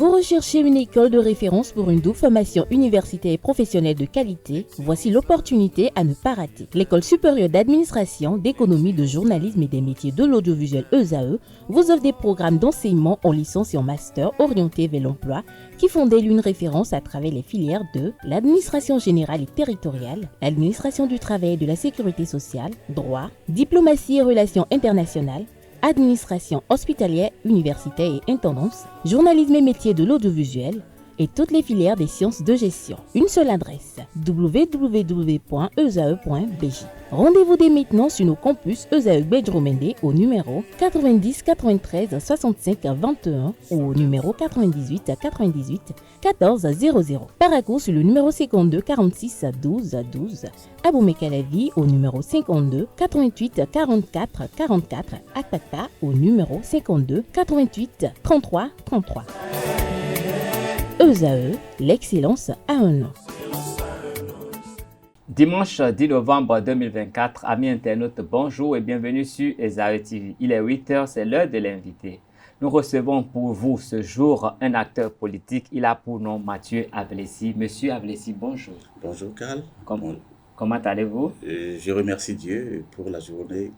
Vous recherchez une école de référence pour une double formation universitaire et professionnelle de qualité? Voici l'opportunité à ne pas rater. L'École supérieure d'administration, d'économie, de journalisme et des métiers de l'audiovisuel ESAE vous offre des programmes d'enseignement en licence et en master orientés vers l'emploi qui font d'elle une référence à travers les filières de l'administration générale et territoriale, l'administration du travail et de la sécurité sociale, droit, diplomatie et relations internationales, administration hospitalière, universitaire et intendance, journalisme et métiers de l'audiovisuel et toutes les filières des sciences de gestion. Une seule adresse, www.esae.bj. Rendez-vous dès maintenant sur nos campus ESAE Bedjromende au numéro 90 93 65 21 ou au numéro 98 98 14 00. Paracourt sur le numéro 52 46 12 12. Aboumé-Calavi au numéro 52 88 44 44. Akpaka au numéro 52 88 33 33. ESAE, l'excellence a un nom. Dimanche 10 novembre 2024, amis internautes, bonjour et bienvenue sur ESAE TV. Il est 8h, c'est l'heure de l'invité. Nous recevons pour vous ce jour un acteur politique. Il a pour nom Mathieu Ablessi. Monsieur Ablessi, bonjour. Bonjour Karl. Comment allez-vous? Je remercie Dieu pour la journée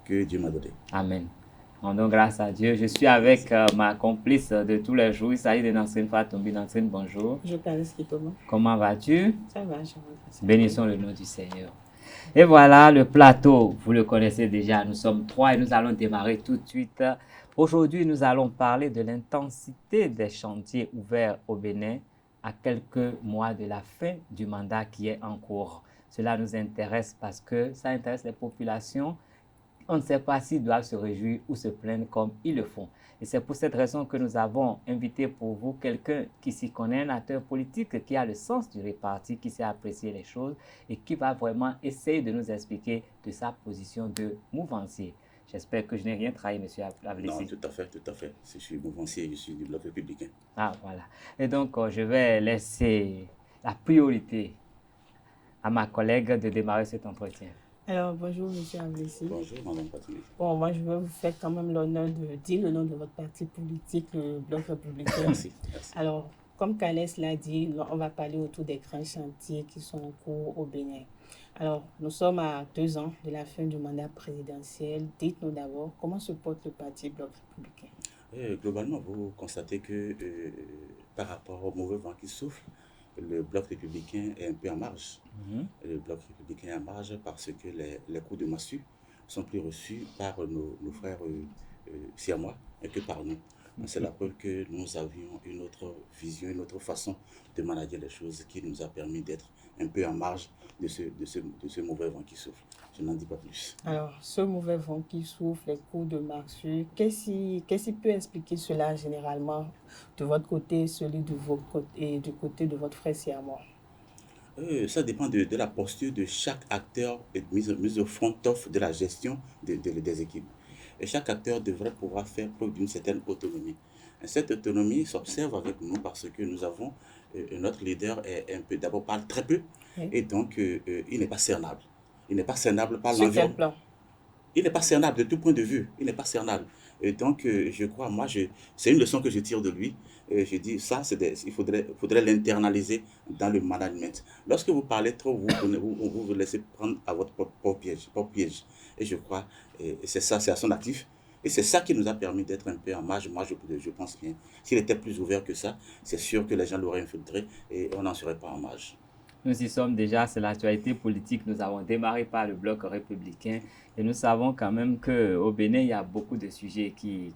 que Dieu m'a donnée. Amen. Donc, grâce à Dieu, je suis avec ma complice de tous les jours. Il s'agit de Nansrine Fatombi. Nansrine, bonjour. Je parle ce qui peut. Comment vas-tu? Ça va, je vais. Bénissons le nom du Seigneur. Et voilà le plateau. Vous le connaissez déjà. Nous sommes 3 et nous allons démarrer tout de suite. Aujourd'hui, nous allons parler de l'intensité des chantiers ouverts au Bénin à quelques mois de la fin du mandat qui est en cours. Cela nous intéresse parce que ça intéresse les populations. On ne sait pas s'ils doivent se réjouir ou se plaindre comme ils le font. Et c'est pour cette raison que nous avons invité pour vous quelqu'un qui s'y connaît, un acteur politique qui a le sens du réparti, qui sait apprécier les choses et qui va vraiment essayer de nous expliquer de sa position de mouvancier. J'espère que je n'ai rien trahi, M. Ablessi. Non, tout à fait. Je suis mouvancier, je suis du bloc républicain. Ah, voilà. Et donc, je vais laisser la priorité à ma collègue de démarrer cet entretien. Alors, bonjour, M. Ablessi. Bonjour, Mme Fatimé. Bon, moi, je vais vous faire quand même l'honneur de dire le nom de votre parti politique, le Bloc républicain. Merci. Alors, comme Kalès l'a dit, on va parler autour des grands chantiers qui sont en cours au Bénin. Alors, nous sommes à 2 ans de la fin du mandat présidentiel. Dites-nous d'abord, comment se porte le parti Bloc républicain? Globalement, vous constatez que par rapport au mauvais vent qui souffle, le bloc républicain est un peu en marge. Le bloc républicain est en marge parce que les coups de massue sont plus reçus par nos frères siamois et que par nous. C'est la preuve que nous avions une autre vision, une autre façon de manager les choses qui nous a permis d'être un peu en marge de ce mauvais vent qui souffle. Je n'en dis pas plus. Alors, ce mauvais vent qui souffle, les coups de massue, qu'est-ce qui peut expliquer cela généralement de votre côté, celui de votre côté et du côté de votre frère siamois? Ça dépend de la posture de chaque acteur et mise au front-off de la gestion des équipes. Et chaque acteur devrait pouvoir faire preuve d'une certaine autonomie. Et cette autonomie s'observe avec nous parce que nous avons, notre leader est un peu, d'abord parle très peu, oui. Et donc il n'est pas cernable. Il n'est pas cernable par l'environnement. Sur quel plan? Il n'est pas cernable de tout point de vue. Il n'est pas cernable. Et donc, je crois, c'est une leçon que je tire de lui. Je dis, ça, il faudrait l'internaliser dans le management. Lorsque vous parlez trop, vous laissez prendre à votre propre piège. Et je crois, c'est ça, c'est à son actif. Et c'est ça qui nous a permis d'être un peu en marge. Moi, je pense bien. S'il était plus ouvert que ça, c'est sûr que les gens l'auraient infiltré et on n'en serait pas en marge. Nous y sommes déjà, c'est l'actualité politique. Nous avons démarré par le bloc républicain et nous savons quand même qu'au Bénin, il y a beaucoup de sujets qui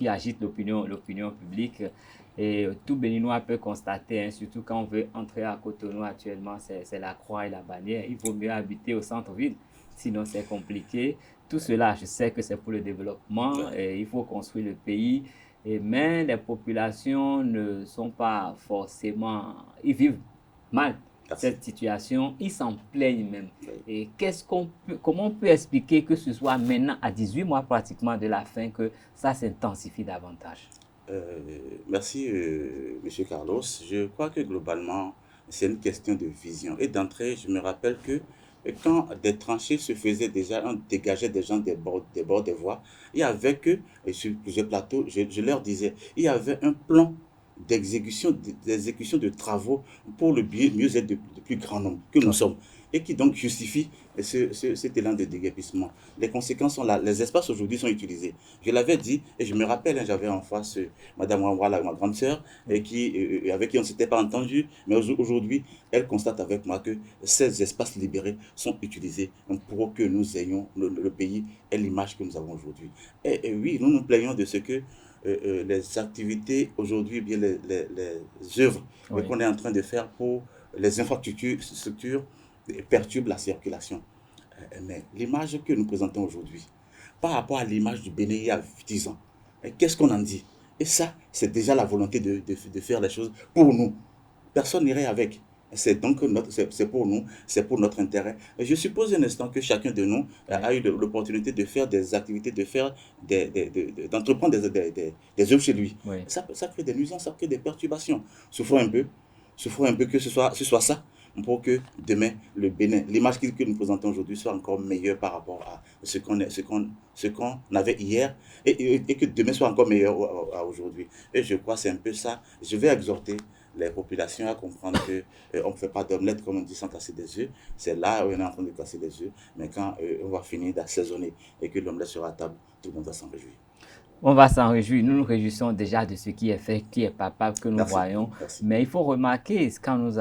agitent l'opinion publique. Et tout Béninois peut constater, surtout quand on veut entrer à Cotonou actuellement, c'est la croix et la bannière. Il vaut mieux habiter au centre-ville, sinon c'est compliqué. Tout cela, je sais que c'est pour le développement et il faut construire le pays. Mais les populations ne sont pas forcément... Ils vivent mal cette situation, ils s'en plaignent même. Et comment on peut expliquer que ce soit maintenant, à 18 mois pratiquement de la fin, que ça s'intensifie davantage? Merci, M. Carlos. Je crois que globalement, c'est une question de vision. Et d'entrée, je me rappelle que quand des tranchées se faisaient déjà, on dégageait des gens des bords des voies, il y avait que, et sur plusieurs plateaux, je leur disais, il y avait un plan d'exécution de travaux pour le mieux-être de plus grand nombre que nous sommes, et qui donc justifie cet élan de déguerpissement. Les conséquences sont là. Les espaces aujourd'hui sont utilisés. Je l'avais dit, et je me rappelle, j'avais en face Madame Wawala, ma grande sœur, avec qui on ne s'était pas entendu, mais aujourd'hui, elle constate avec moi que ces espaces libérés sont utilisés pour que nous ayons, le pays ait l'image que nous avons aujourd'hui. Et oui, nous nous plaignons de ce que les activités aujourd'hui, bien les œuvres qu'on est en train de faire pour les infrastructures perturbent la circulation. Mais l'image que nous présentons aujourd'hui, par rapport à l'image du Bénin il y a 10 ans, qu'est-ce qu'on en dit? Et ça, c'est déjà la volonté de faire les choses pour nous. Personne n'irait avec. C'est donc c'est pour nous, c'est pour notre intérêt. Et je suppose un instant que chacun de nous a eu l'opportunité de faire des activités, d'entreprendre des œuvres chez lui. Oui. Ça crée des nuisances, ça crée des perturbations. Souffrons un peu que ce soit ça, pour que demain, le Bénin, l'image que nous présentons aujourd'hui soit encore meilleure par rapport à ce qu'on avait hier, et que demain soit encore meilleur à aujourd'hui. Et je crois que c'est un peu ça. Je vais exhorter les populations à comprendre qu'on ne fait pas d'omelette, comme on dit, sans casser des œufs. C'est là où on est en train de casser des œufs. Mais quand on va finir d'assaisonner et que l'omelette sera à table, tout le monde va s'en réjouir. On va s'en réjouir. Nous nous réjouissons déjà de ce qui est fait, qui est palpable, que nous voyons. Merci. Mais il faut remarquer, quand nous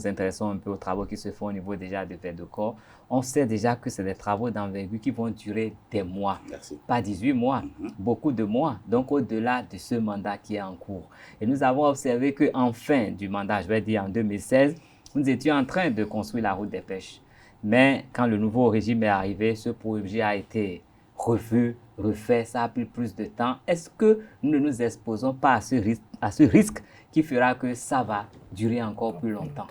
intéressons un peu aux travaux qui se font au niveau déjà de verre de corps, on sait déjà que c'est des travaux d'envergure qui vont durer des mois. Merci. Pas 18 mois, beaucoup de mois. Donc au-delà de ce mandat qui est en cours. Et nous avons observé qu'en fin du mandat, je vais dire en 2016, nous étions en train de construire la route des pêches. Mais quand le nouveau régime est arrivé, ce projet a été revu, refait, ça a pris plus de temps. Est-ce que nous ne nous exposons pas à ce risque qui fera que ça va durer encore plus longtemps?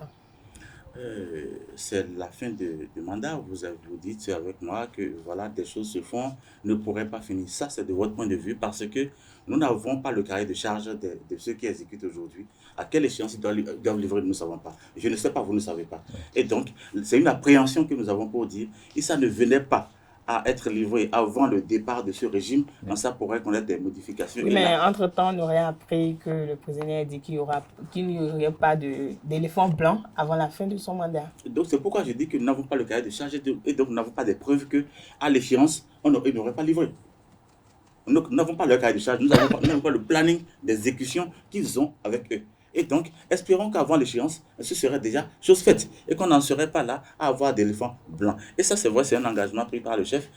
C'est la fin du mandat. Vous dites avec moi que voilà, des choses se font, ne pourraient pas finir. Ça, c'est de votre point de vue, parce que nous n'avons pas le cahier de charge de ceux qui exécutent aujourd'hui. À quelle échéance ils doivent livrer, nous ne savons pas. Je ne sais pas, vous ne savez pas. Et donc, c'est une appréhension que nous avons pour dire, et ça ne venait pas à être livré avant le départ de ce régime, donc ça pourrait connaître des modifications. Oui, mais entre-temps, on aurait appris que le président a dit qu'il n'y aurait pas d'éléphant blanc avant la fin de son mandat. Donc c'est pourquoi je dis que nous n'avons pas le cahier de charge et donc nous n'avons pas des preuves qu'à l'échéance, ils n'auraient pas livré. Nous n'avons pas le cahier de charge, nous n'avons pas le planning d'exécution qu'ils ont avec eux. Et donc, espérons qu'avant l'échéance, ce serait déjà chose faite et qu'on n'en serait pas là à avoir d'éléphants blancs. Et ça, c'est vrai, c'est un engagement pris par le chef.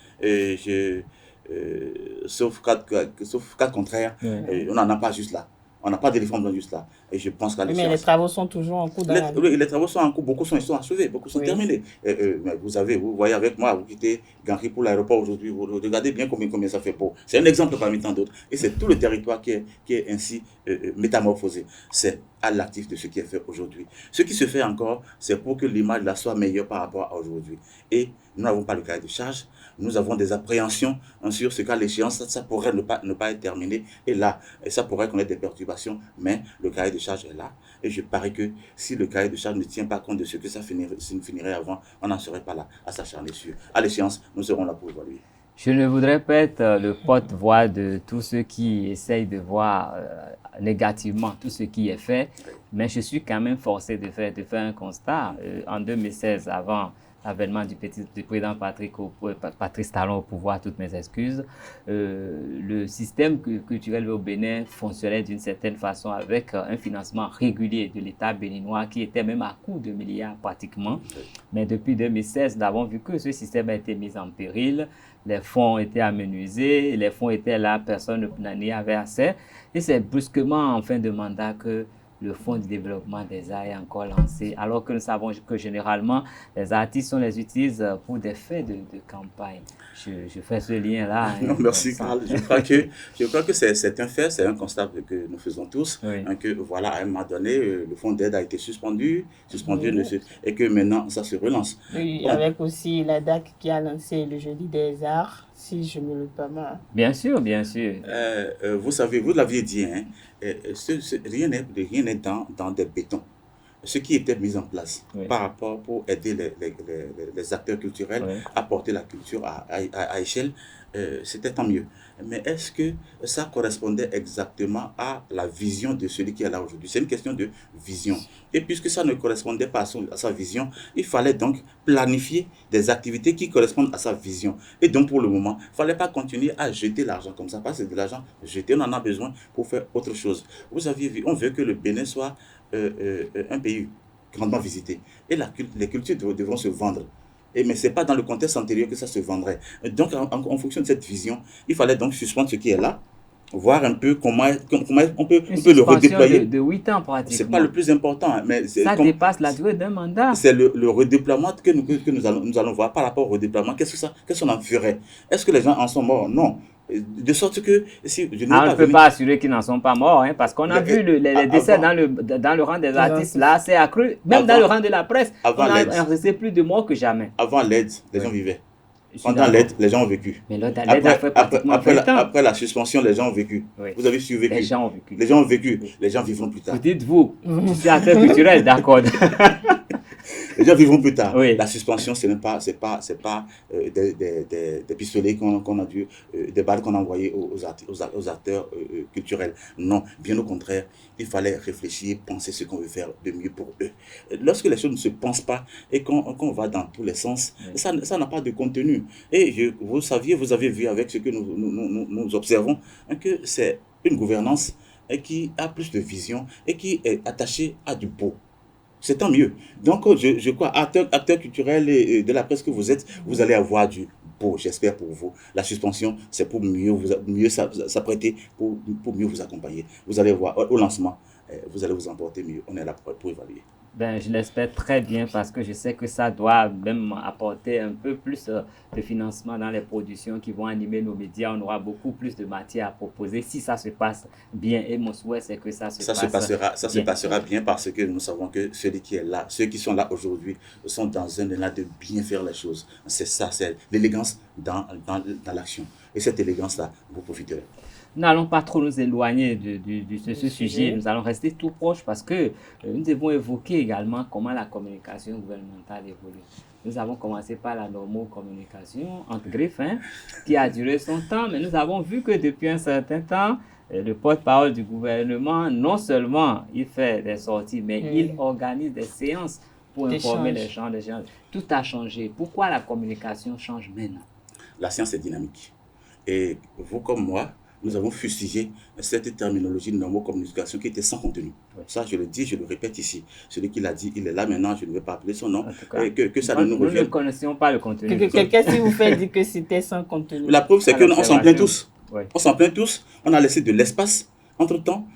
Sauf cas contraire, on n'en a pas juste là. On n'a pas d'éléphant blanc juste là. Et je pense qu'à l'échéance... Mais les travaux sont toujours en cours. Les travaux sont en cours, beaucoup sont achevés, beaucoup sont terminés. Mais vous voyez avec moi, vous quittez Ganri pour l'aéroport aujourd'hui, vous regardez bien combien ça fait pour. C'est un exemple parmi tant d'autres. Et c'est tout le territoire qui est ainsi métamorphosé. C'est à l'actif de ce qui est fait aujourd'hui. Ce qui se fait encore, c'est pour que l'image là soit meilleure par rapport à aujourd'hui. Et nous n'avons pas le cahier de charge, nous avons des appréhensions sur ce qu'à l'échéance, ça pourrait ne pas être terminé. Et là, ça pourrait connaître des perturbations, mais le cahier de charge est là. Et je parie que si le cahier de charge ne tient pas compte de ce que ça finirait avant, on n'en serait pas là à s'acharner sur. À l'échéance, nous serons là pour évaluer. Je ne voudrais pas être le porte-voix de tous ceux qui essayent de voir négativement tout ce qui est fait, mais je suis quand même forcé de faire un constat. En 2016, avant l'avènement du président Patrice Talon au pouvoir, toutes mes excuses, le système culturel au Bénin fonctionnait d'une certaine façon avec un financement régulier de l'État béninois qui était même à coût de milliards pratiquement. Mais depuis 2016, nous avons vu que ce système a été mis en péril. Les fonds ont été amenuisés, les fonds étaient là, personne n'y avait accès. Et c'est brusquement en fin de mandat que le Fonds de développement des arts est encore lancé, alors que nous savons que généralement, les artistes, on les utilise pour des faits de campagne. Je fais ce lien-là. Non, merci Karl. Je crois que c'est un fait, c'est un constat que nous faisons tous, que voilà, à un moment donné, le fonds d'aide a été suspendu, et que maintenant, ça se relance. Oui, bon. Avec aussi la DAC qui a lancé le Jeudi des Arts, si je ne me le pas mal. Bien sûr, bien sûr. Vous savez, vous l'aviez dit, rien n'est dans des bétons. ce qui était mis en place Oui. par rapport pour aider les acteurs culturels Oui. à porter la culture à échelle, c'était tant mieux. Mais est-ce que ça correspondait exactement à la vision de celui qui est là aujourd'hui? C'est une question de vision. Et puisque ça ne correspondait pas à sa vision, il fallait donc planifier des activités qui correspondent à sa vision. Et donc pour le moment, il ne fallait pas continuer à jeter l'argent comme ça, parce que c'est de l'argent jeté, on en a besoin pour faire autre chose. Vous aviez vu, on veut que le Bénin soit un pays grandement visité. Et les cultures devront se vendre. Mais ce n'est pas dans le contexte antérieur que ça se vendrait. Donc, en fonction de cette vision, il fallait donc suspendre ce qui est là, voir un peu comment on peut le redéployer. De 8 ans pratiquement. Ce n'est pas le plus important. Mais ça dépasse la durée d'un mandat. C'est le redéploiement que nous allons voir par rapport au redéploiement. Qu'est-ce qu'on en ferait? Est-ce que les gens en sont morts? Non. De sorte que si je on ne peut pas assurer qu'ils n'en sont pas morts, hein, parce qu'on a vu les décès dans le rang des artistes, là, c'est accru. Même dans le rang de la presse, on a enregistré plus de morts que jamais. Avant l'aide, les gens vivaient. Pendant l'aide, les gens ont vécu. Mais l'aide a fait pratiquement 20 ans. Après la suspension, les gens ont vécu. Oui. Vous avez survécu. Les gens ont vécu. Les gens ont vécu. Oui. Les gens vivront plus tard. Vous dites-vous, je suis acteur culturel, d'accord. Les gens vivront plus tard. Oui. La suspension, ce n'est pas des pistolets qu'on a dû, des balles qu'on a envoyées aux acteurs culturels. Non, bien au contraire, il fallait réfléchir, penser ce qu'on veut faire de mieux pour eux. Lorsque les choses ne se pensent pas et qu'on va dans tous les sens, oui, ça n'a pas de contenu. Et vous avez vu avec ce que nous observons, hein, que c'est une gouvernance qui a plus de vision et qui est attachée à du beau. C'est tant mieux. Donc, je crois, acteur culturel et de la presse que vous êtes, vous allez avoir du beau, j'espère pour vous. La suspension, c'est pour mieux s'apprêter, pour mieux vous accompagner. Vous allez voir, au lancement, vous allez vous emporter mieux. On est là pour évaluer. Ben, je l'espère très bien parce que je sais que ça doit même apporter un peu plus de financement dans les productions qui vont animer nos médias. On aura beaucoup plus de matière à proposer si ça se passe bien. Et mon souhait, c'est que ça se passera bien parce que nous savons que ceux qui sont là aujourd'hui sont dans un élan de bien faire les choses. C'est ça, c'est l'élégance dans l'action. Et cette élégance-là, vous profiterez. Nous n'allons pas trop nous éloigner de ce sujet, nous allons rester tout proches parce que nous devons évoquer également comment la communication gouvernementale évolue. Nous avons commencé par la normocommunication, entre griffes, qui a duré son temps, mais nous avons vu que depuis un certain temps, le porte-parole du gouvernement, non seulement il fait des sorties, mais il organise des séances pour informer les gens. Tout a changé. Pourquoi la communication change maintenant? La science est dynamique. Et vous comme moi, nous avons fustigé cette terminologie de normocommunication qui était sans contenu. Oui. Ça, je le dis, je le répète ici. Celui qui l'a dit, il est là maintenant, je ne vais pas appeler son nom. Et que ça ne nous revienne. Nous ne connaissions pas le contenu. Quelqu'un, si vous fait dire que c'était sans contenu. La preuve, c'est qu'on s'en plaint tous. Oui. On s'en plaint tous. On a laissé de l'espace, entre-temps,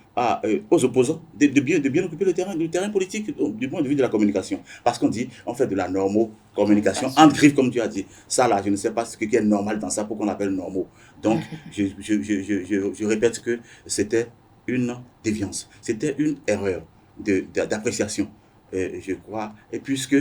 aux opposants de bien occuper le terrain politique du point de vue de la communication. Parce qu'on dit, on fait de la normocommunication, entre griffes, comme tu as dit. Ça, là, je ne sais pas ce qui est normal dans ça pour qu'on appelle normaux. Donc, je répète que c'était une déviance. C'était une erreur d'appréciation, je crois. Et puisque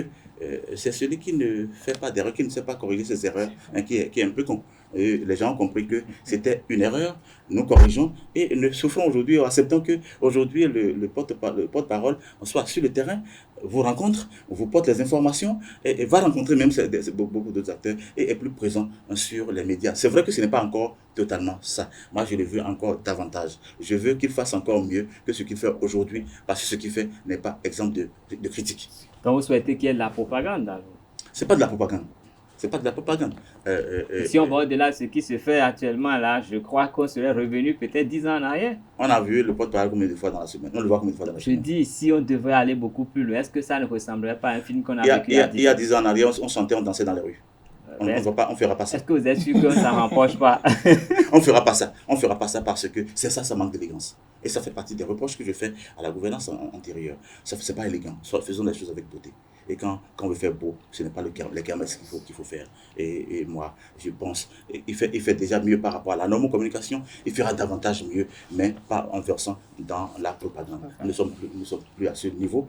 c'est celui qui ne fait pas d'erreur, qui ne sait pas corriger ses erreurs, qui est un peu con. Et les gens ont compris que c'était une erreur, nous corrigeons et nous souffrons aujourd'hui, acceptons qu'aujourd'hui le porte-parole soit sur le terrain, vous rencontre, vous porte les informations et va rencontrer même beaucoup d'autres acteurs et est plus présent sur les médias. C'est vrai que ce n'est pas encore totalement ça. Moi, je le veux encore davantage. Je veux qu'il fasse encore mieux que ce qu'il fait aujourd'hui parce que ce qu'il fait n'est pas exemple de critique. Donc, vous souhaitez qu'il y ait de la propagande alors? Ce n'est pas de la propagande. C'est pas de la propagande. Si on va au-delà de ce qui se fait actuellement, là, je crois qu'on serait revenu peut-être 10 ans en arrière. On a vu le porte-parole combien de fois dans la semaine? On le voit combien de fois dans la semaine? Je dis, si on devrait aller beaucoup plus loin, est-ce que ça ne ressemblerait pas à un film qu'on a vécu il y a 10 ans en arrière, on chantait, on dansait dans les rues. On ne fera pas ça. Est-ce que vous êtes sûr que ça ne remproche pas? On ne fera pas ça. On ne fera pas ça parce que c'est ça manque d'élégance. Et ça fait partie des reproches que je fais à la gouvernance antérieure. Ce n'est pas élégant. Faisons les choses avec beauté. Et quand on veut faire beau, ce n'est pas les kermesses qu'il faut faire. Et moi, je pense, il fait déjà mieux par rapport à la normocommunication. Il fera davantage mieux, mais pas en versant dans la propagande. Nous ne sommes plus à ce niveau.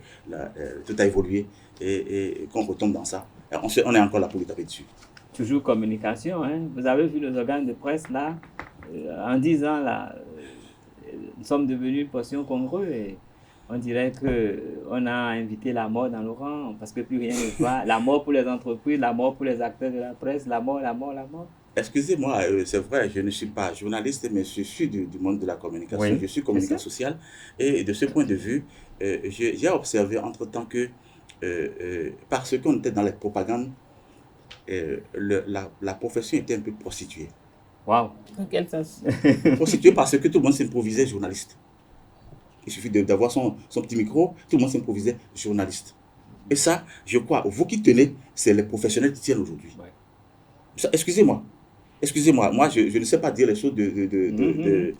Tout a évolué et qu'on retombe dans ça, on est encore là pour lui taper dessus. Toujours communication, hein. Vous avez vu les organes de presse là, en 10 ans là, nous sommes devenus une portion congrue et on dirait qu'on a invité la mort dans nos rangs parce que plus rien ne va. La mort pour les entreprises, la mort pour les acteurs de la presse, la mort, la mort, la mort. Excusez-moi, c'est vrai, je ne suis pas journaliste, mais je suis du monde de la communication. Oui, Je suis communicant social. Et de ce point de vue, j'ai observé entre-temps que parce qu'on était dans les propagandes, la profession était un peu prostituée. Waouh! Dans quel sens? Prostituée parce que tout le monde s'improvisait journaliste. Il suffit d'avoir son petit micro, tout le monde s'improvisait journaliste. Et ça, je crois, vous qui tenez, c'est les professionnels qui tiennent aujourd'hui. Ouais. Excusez-moi, moi je ne sais pas dire les choses de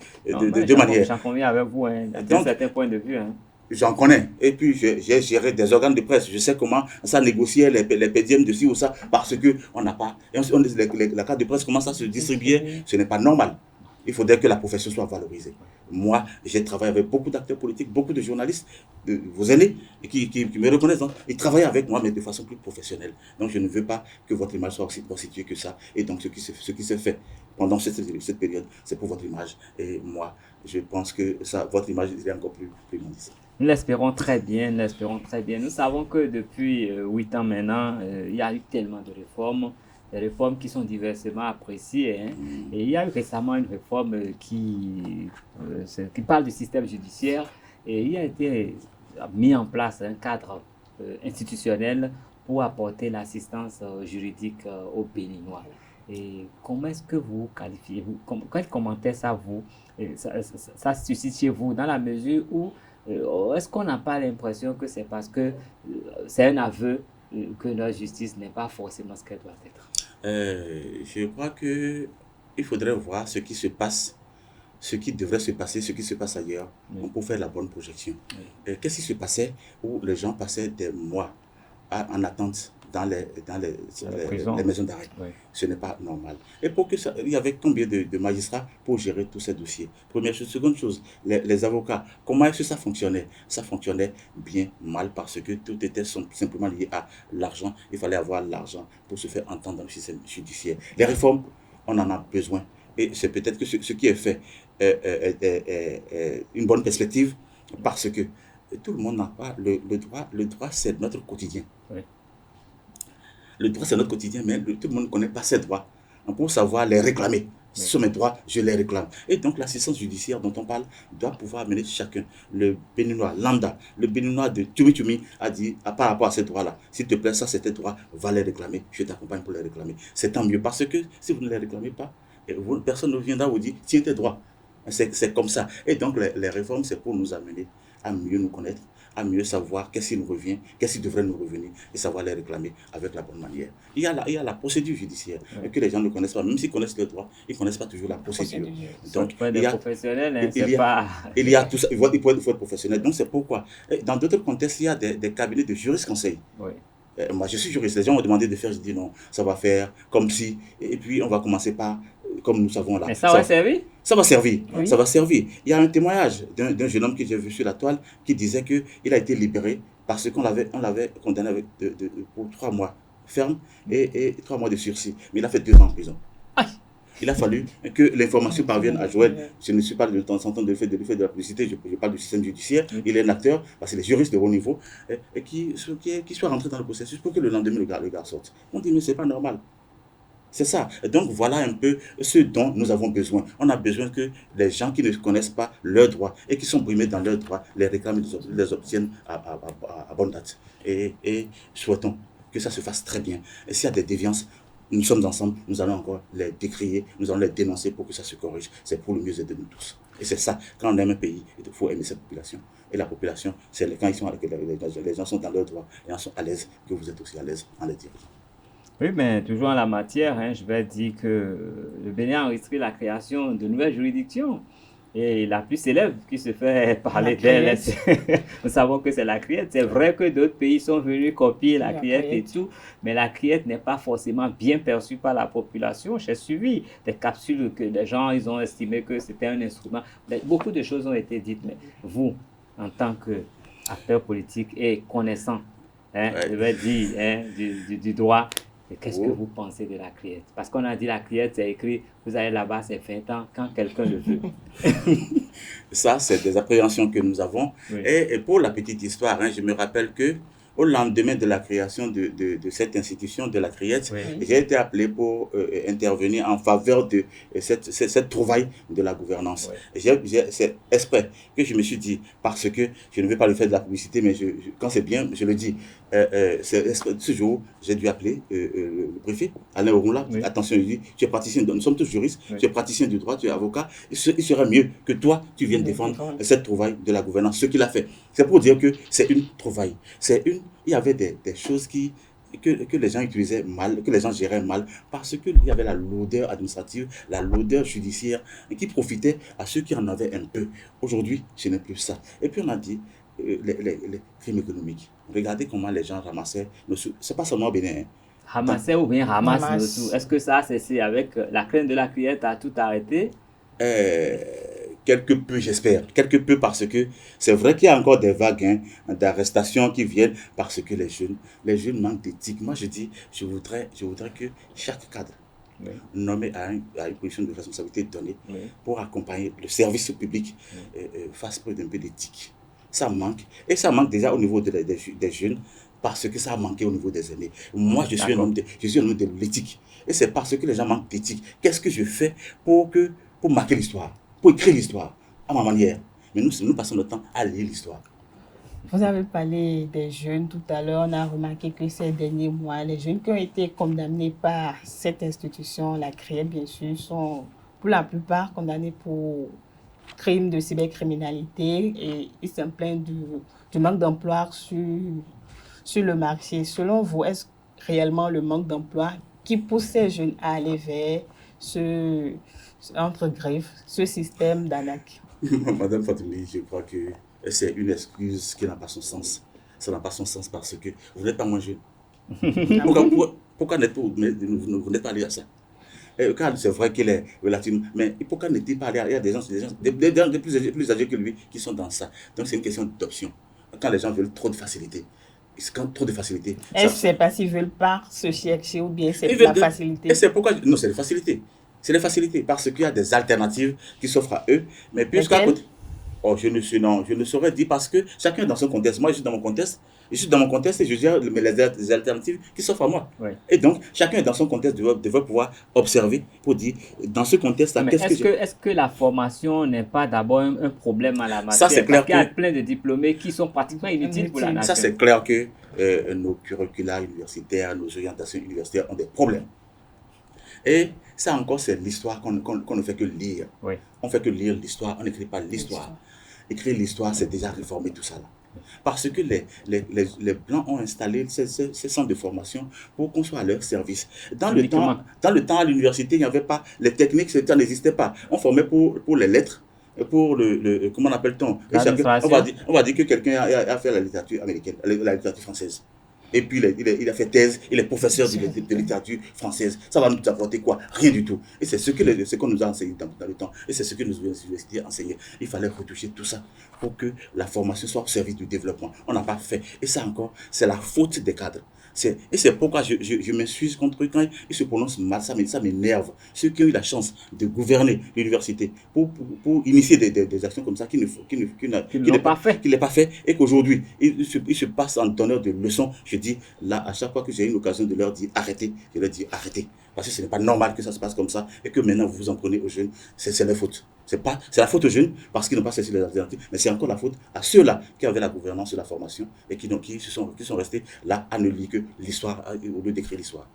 manière. J'en conviens avec vous, d'un certain point de vue. J'en connais. Et puis, j'ai géré des organes de presse. Je sais comment ça négociait les PDM de ci ou ça, parce qu'on n'a pas. Et la carte de presse, comment ça se distribuait, ce n'est pas normal. Il faudrait que la profession soit valorisée. Moi, j'ai travaillé avec beaucoup d'acteurs politiques, beaucoup de journalistes, vos aînés, qui me reconnaissent. Hein. Ils travaillent avec moi, mais de façon plus professionnelle. Donc, je ne veux pas que votre image soit aussi prostituée que ça. Et donc, ce qui se fait pendant cette période, c'est pour votre image. Et moi, je pense que votre image est encore plus grandissante. Nous l'espérons très bien, Nous savons que depuis 8 ans maintenant, il y a eu tellement de réformes. Des réformes qui sont diversement appréciées. Et il y a eu récemment une réforme qui parle du système judiciaire et il a été mis en place un cadre institutionnel pour apporter l'assistance juridique aux Béninois. Et comment est-ce que vous qualifiez, quel commentaire ça ça suscite chez vous dans la mesure où est-ce qu'on n'a pas l'impression que c'est parce que c'est un aveu que notre justice n'est pas forcément ce qu'elle doit être? Je crois qu'il faudrait voir ce qui se passe, ce qui devrait se passer, ce qui se passe ailleurs, pour faire la bonne projection. Qu'est-ce qui se passait où les gens passaient des mois en attente dans les maisons d'arrêt? Ce n'est pas normal. Et pour que ça, il y avait combien de magistrats pour gérer tous ces dossiers? Première chose. Seconde chose, les avocats, comment est-ce que ça fonctionnait? Ça fonctionnait bien mal parce que tout était simplement lié à l'argent. Il fallait avoir l'argent pour se faire entendre dans le système judiciaire. Les réformes, on en a besoin. Et c'est peut-être que ce qui est fait est une bonne perspective parce que tout le monde n'a pas le droit. Le droit, c'est notre quotidien. Oui. Le droit, c'est notre quotidien, mais tout le monde ne connaît pas ses droits. Pour savoir les réclamer. Ce sont mes droits, je les réclame. Et donc, l'assistance judiciaire dont on parle doit pouvoir amener chacun. Le Béninois lambda, le Béninois de Tumi a dit, par rapport à ces droits-là, s'il te plaît, ça c'est tes droits, va les réclamer. Je t'accompagne pour les réclamer. C'est tant mieux, parce que si vous ne les réclamez pas, personne ne viendra vous dire, tiens tes droits. C'est comme ça. Et donc, les réformes, c'est pour nous amener à mieux nous connaître, à mieux savoir qu'est-ce qui nous revient, qu'est-ce qui devrait nous revenir, et savoir les réclamer avec la bonne manière. Il y a la procédure judiciaire, que les gens ne connaissent pas. Même s'ils connaissent le droit, ils ne connaissent pas toujours la procédure. Donc, il y a professionnels, il y a tout ça, il faut être professionnel. Donc, c'est pourquoi, dans d'autres contextes, il y a des cabinets de jurisconseil. Oui. Moi, je suis juriste. Les gens m'ont demandé de faire, je dis non, ça va faire comme si, et puis on va commencer par, comme nous savons là. Mais ça va servir? Ça va servir, oui. Ça va servir. Il y a un témoignage d'un jeune homme que j'ai vu sur la toile qui disait qu'il a été libéré parce qu'on l'avait condamné pour 3 mois ferme et 3 mois de sursis. Mais il a fait 2 ans en prison. Aïe. Il a fallu que l'information parvienne à Joël. Je ne suis pas de temps en temps de faire de la publicité, je parle du système judiciaire. Il est un acteur, parce que les juristes de haut niveau, et qui soit rentré dans le processus pour que le lendemain le gars sorte. On dit, mais c'est pas normal. C'est ça. Et donc, voilà un peu ce dont nous avons besoin. On a besoin que les gens qui ne connaissent pas leurs droits et qui sont brimés dans leurs droits, les réclament, les obtiennent à bonne date. Et souhaitons que ça se fasse très bien. Et s'il y a des déviances, nous sommes ensemble, nous allons encore les décrier, nous allons les dénoncer pour que ça se corrige. C'est pour le mieux de nous tous. Et c'est ça, quand on aime un pays, il faut aimer sa population. Et la population, c'est quand ils sont avec les gens sont dans leurs droits, les gens sont à l'aise, que vous êtes aussi à l'aise en les dirigeant. Oui, mais toujours en la matière, je vais dire que le Bénin a enregistré la création de nouvelles juridictions. Et la plus célèbre qui se fait parler d'elle, nous savons que c'est la Criette. C'est vrai que d'autres pays sont venus copier la Criette et tout, mais la Criette n'est pas forcément bien perçue par la population. J'ai suivi des capsules que des gens ils ont estimé que c'était un instrument. Mais beaucoup de choses ont été dites, mais vous, en tant qu'acteur politique et connaissant, je vais dire, du droit, Et qu'est-ce que vous pensez de la criette? Parce qu'on a dit la criette, c'est écrit, vous allez là-bas, c'est 20 ans, quand quelqu'un le veut. Ça, c'est des appréhensions que nous avons. Oui. Et pour la petite histoire, je me rappelle que au lendemain de la création de cette institution, de la criette, Oui. j'ai été appelé pour intervenir en faveur de cette trouvaille de la gouvernance. Oui. C'est exprès que je me suis dit, parce que je ne vais pas le faire de la publicité, mais quand c'est bien, je le dis. Ce jour, j'ai dû appeler le préfet, Alain Orunla. Oui. Attention, il dit, tu es praticien, nous sommes tous juristes, Oui. tu es praticien du droit, tu es avocat, il serait mieux que toi, tu viennes défendre cette trouvaille de la gouvernance. Ce qu'il a fait, c'est pour dire que c'est une trouvaille. Il y avait des choses que les gens utilisaient mal, que les gens géraient mal, parce qu'il y avait la lourdeur administrative, la lourdeur judiciaire, qui profitait à ceux qui en avaient un peu. Aujourd'hui, ce n'est plus ça. Et puis on a dit, les crimes économiques. Regardez comment les gens ramassaient nos sous. C'est pas seulement au Bénin. Ramassaient ou bien ramassent nos sous. Est-ce que ça, c'est avec la crainte de la criette à tout arrêter? Quelque peu, j'espère. Quelque peu parce que c'est vrai qu'il y a encore des vagues d'arrestations qui viennent parce que les jeunes manquent d'éthique. Moi, je dis, je voudrais que chaque cadre nommé à une position de responsabilité donnée pour accompagner le service public fasse preuve d'un peu d'éthique. Ça manque. Et ça manque déjà au niveau des jeunes parce que ça a manqué au niveau des aînés. Moi, je suis un homme de l'éthique. Et c'est parce que les gens manquent d'éthique. Qu'est-ce que je fais pour marquer l'histoire, pour écrire l'histoire à ma manière? Mais nous passons notre temps à lire l'histoire. Vous avez parlé des jeunes tout à l'heure. On a remarqué que ces derniers mois, les jeunes qui ont été condamnés par cette institution, la criette bien sûr, sont pour la plupart condamnés pour crimes de cybercriminalité et ils se plaignent du manque d'emploi sur le marché. Selon vous, est-ce réellement le manque d'emploi qui pousse ces jeunes à aller vers ce système d'arnaque? Madame Fatoumi, je crois que c'est une excuse qui n'a pas son sens. Ça n'a pas son sens parce que vous n'êtes pas moins jeune. Pourquoi vous n'êtes pas allé à ça? Car c'est vrai qu'il est relativement... Mais pourquoi n'est-il pas allé? Il y a des gens plus âgés que lui qui sont dans ça. Donc c'est une question d'option. Quand les gens veulent trop de facilité, est-ce que c'est parce qu'ils ne veulent pas se chercher ou bien c'est la facilité? Et c'est pourquoi... Non, c'est la facilité. C'est la facilité parce qu'il y a des alternatives qui s'offrent à eux. Mais puisqu'à côté... Oh, je ne saurais dire parce que chacun dans son contexte. Moi, je suis dans mon contexte et je gère les alternatives qui s'offrent à moi. Oui. Et donc, chacun dans son contexte devrait pouvoir observer pour dire, dans ce contexte-là, est-ce que la formation n'est pas d'abord un problème à la matière? Ça, c'est clair. Parce qu'il y a plein de diplômés qui sont pratiquement inutiles pour la nation. Ça, c'est clair que nos curricula universitaires, nos orientations universitaires ont des problèmes. Et ça encore, c'est l'histoire qu'on ne fait que lire. Oui. On ne fait que lire l'histoire, on n'écrit pas l'histoire. Écrire l'histoire, c'est déjà réformer tout ça là. Parce que les Blancs ont installé ces centres de formation pour qu'on soit à leur service. Dans le temps, à l'université, il n'y avait pas les techniques, ça n'existait pas. On formait pour les lettres, pour comment appelle-t-on? On va dire que quelqu'un a fait la littérature américaine, la littérature française. Et puis il a fait thèse, il est professeur de littérature française. Ça va nous apporter quoi? Rien du tout. Et c'est ce qu'on nous a enseigné dans le temps. Et c'est ce que nos universités enseignaient. Il fallait retoucher tout ça pour que la formation soit au service du développement. On n'a pas fait. Et ça encore, c'est la faute des cadres. Et c'est pourquoi je m'excuse contre eux quand ils se prononcent mal, ça m'énerve. Ceux qui ont eu la chance de gouverner l'université pour initier des actions comme ça qui n'est pas fait et qu'aujourd'hui ils se passent en donneur de leçons. Je dis là, à chaque fois que j'ai une occasion de leur dire arrêtez, je leur dis arrêtez. Parce que ce n'est pas normal que ça se passe comme ça et que maintenant vous vous en prenez aux jeunes, c'est leur faute. C'est la faute aux jeunes parce qu'ils n'ont pas cessé les alternatives, mais c'est encore la faute à ceux-là qui avaient la gouvernance et la formation et qui sont restés là à ne lire que l'histoire au lieu d'écrire l'histoire.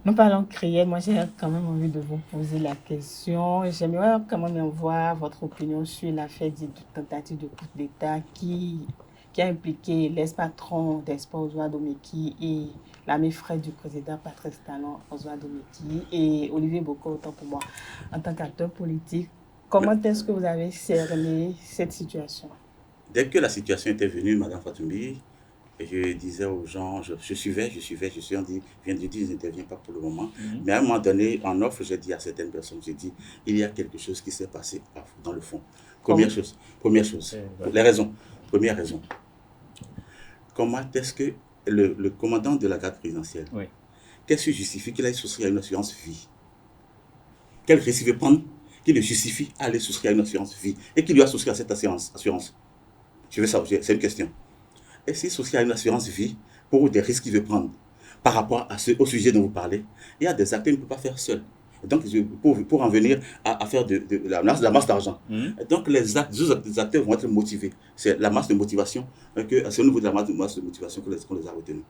Nous parlons criette. Moi, j'ai quand même envie de vous poser la question. J'aimerais quand même avoir votre opinion sur l'affaire de tentative de coup d'État qui a impliqué l'ex-patron d'Espoir Oswald Omeki et l'ami frère du président Patrice Talon Oswald Omeki et Olivier Boko, autant pour moi, en tant qu'acteur politique. Comment est-ce que vous avez cerné cette situation? Dès que la situation était venue, Madame Fatoumi, je disais aux gens, je suivais, on dit, vendredi, je n'interviens pas pour le moment. Mais à un moment donné, en offre, j'ai dit à certaines personnes, j'ai dit, il y a quelque chose qui s'est passé dans le fond. Première chose, les raisons. Première raison. Comment est-ce que le commandant de la garde présidentielle, Oui. qu'est-ce qui justifie qu'il aille souscrire à une assurance vie? Quel risque il veut prendre qui le justifie à aller souscrire à une assurance vie et qui lui a souscrit à cette assurance? Je veux savoir, c'est une question. Et s'il souscrit à une assurance vie pour des risques qu'il veut prendre par rapport au sujet dont vous parlez, il y a des actes qu'il ne peut pas faire seul. Donc, pour en venir à faire de la masse d'argent. Donc, les acteurs vont être motivés. C'est la masse de motivation, c'est au niveau de la masse de motivation qu'on les a retenus.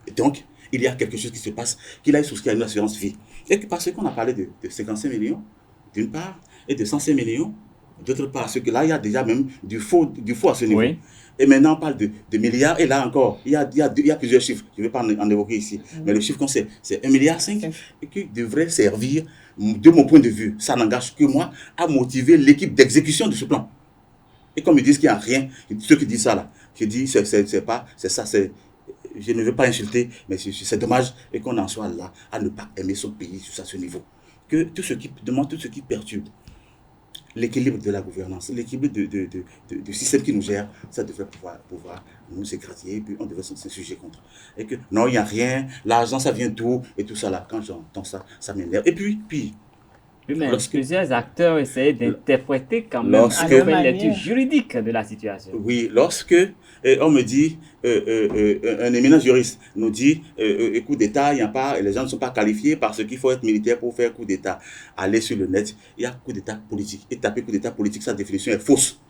Et donc, il y a quelque chose qui se passe, qu'il a souscrit à une assurance vie. Et parce qu'on a parlé de 55 millions, d'une part, et de 105 millions, d'autre part, parce que là, il y a déjà même du faux à ce niveau. Oui. Et maintenant, on parle de milliards, et là encore, il y a plusieurs chiffres. Je ne vais pas en évoquer ici, mais le chiffre qu'on sait, c'est 1,5 milliard et qui devrait servir, de mon point de vue, ça n'engage que moi, à motiver l'équipe d'exécution de ce plan. Et comme ils disent qu'il n'y a rien, ceux qui disent ça là, je dis, c'est ça, je ne veux pas insulter, mais c'est dommage et qu'on en soit là, à ne pas aimer son pays à ce niveau. Que tout ce qui demande, tout ce qui perturbe l'équilibre de la gouvernance, l'équilibre du système qui nous gère, ça devrait pouvoir nous écraser et puis on devrait se sujet contre. Et que non, il n'y a rien, l'argent ça vient d'où et tout ça là. Quand j'entends ça, ça m'énerve. Et puis oui, mais plusieurs acteurs essaient d'interpréter quand même une lecture juridique de la situation. Oui, lorsque on me dit, un éminent juriste nous dit, coup d'État, il n'y a pas, les gens ne sont pas qualifiés parce qu'il faut être militaire pour faire coup d'État. Allez sur le net, il y a coup d'État politique. Et taper coup d'État politique, sa définition est fausse.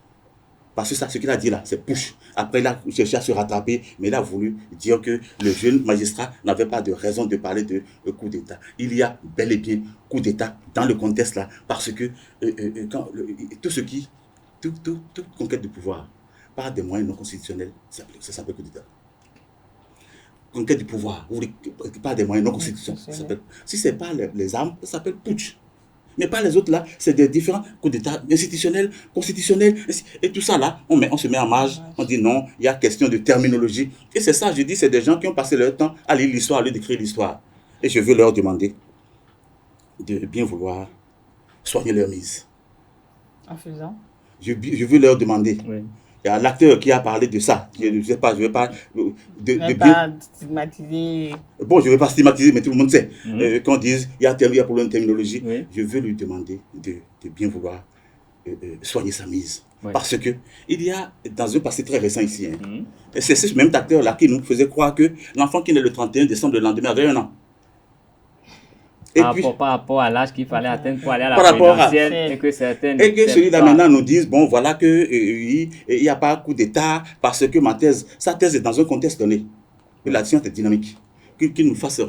Parce que ça, ce qu'il a dit là, c'est push. Après, il a cherché à se rattraper, mais il a voulu dire que le jeune magistrat n'avait pas de raison de parler de coup d'État. Il y a bel et bien coup d'État dans le contexte là, parce que toute conquête de pouvoir par des moyens non constitutionnels, ça s'appelle coup d'État. Conquête du pouvoir par des moyens non constitutionnels, ça s'appelle. Si ce n'est pas les armes, ça s'appelle putsch. Mais pas les autres là, c'est des différents coups d'État institutionnels, constitutionnels, et tout ça là, on se met en marge, on dit non, il y a question de terminologie. Et c'est ça, je dis, c'est des gens qui ont passé leur temps à lire l'histoire, à lui décrire l'histoire. Et je veux leur demander de bien vouloir soigner leur mise. En faisant je veux leur demander. Oui. Il y a l'acteur qui a parlé de ça. Je ne vais pas stigmatiser. Bon, je ne vais pas stigmatiser, mais tout le monde sait. Qu'on dise, il y a problème de terminologie. Oui. Je veux lui demander de bien vouloir soigner sa mise. Oui. Parce que il y a, dans un passé très récent ici, c'est ce même acteur-là qui nous faisait croire que l'enfant qui naît le 31 décembre, le lendemain, avait 1 an. Et par rapport à l'âge qu'il fallait atteindre pour aller à la présidentielle, et que celui-là maintenant nous disent, bon voilà qu'il n'y a pas coup d'État parce que sa thèse est dans un contexte donné. Que la science est dynamique. Qu'il fasse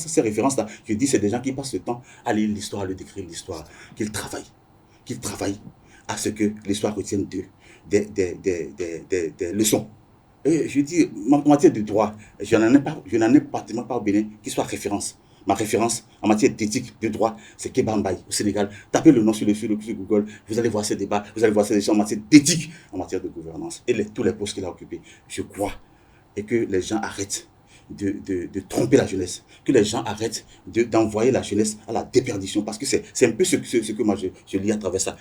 ces références-là. Je dis, c'est des gens qui passent le temps à lire l'histoire, à lui décrire l'histoire. Qu'ils travaillent à ce que l'histoire retienne des leçons. Et je dis, en matière de droit, je n'en ai pratiquement pas au Bénin qui soit référence. Ma référence en matière d'éthique, de droit, c'est Kéba Mbaye au Sénégal. Tapez le nom sur Google, vous allez voir ces débats, vous allez voir ces échanges en matière d'éthique, en matière de gouvernance et tous les postes qu'il a occupés. Je crois et que les gens arrêtent de tromper la jeunesse, que les gens arrêtent d'envoyer la jeunesse à la déperdition, parce que c'est un peu ce que moi je lis à travers ça.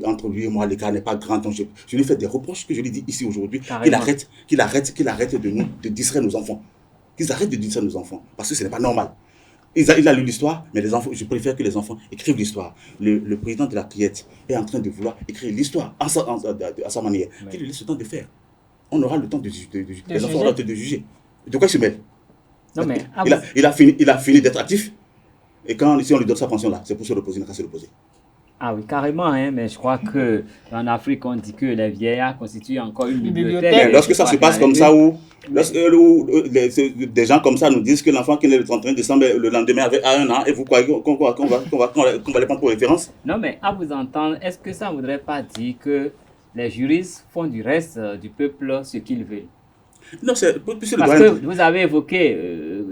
Entre lui et moi, l'écart n'est pas grand, donc je lui fais des reproches que je lui dis ici aujourd'hui, qu'il arrête de distraire nos enfants. Qu'ils arrêtent de distraire nos enfants, parce que ce n'est pas normal. Il a lu l'histoire, mais les enfants, je préfère que les enfants écrivent l'histoire. Le président de la Criette est en train de vouloir écrire l'histoire à sa manière. Oui. Qu'il lui laisse le temps de faire. On aura le temps les enfants auront le temps de juger. De quoi il se mêle? Non, mais il a fini d'être actif. Et si on lui donne sa pension là, c'est pour se reposer, il n'a qu'à se reposer. Ah oui, carrément, mais je crois qu'en Afrique, on dit que les vieillards constituent encore une bibliothèque. Mais lorsque ça se passe comme ça, où des gens comme ça nous disent que l'enfant qui est le 31 décembre, le lendemain avait 1 an, et vous croyez qu'on va les prendre pour référence? Non, mais à vous entendre, est-ce que ça ne voudrait pas dire que les juristes font du reste du peuple ce qu'ils veulent? Non, parce que vous avez évoqué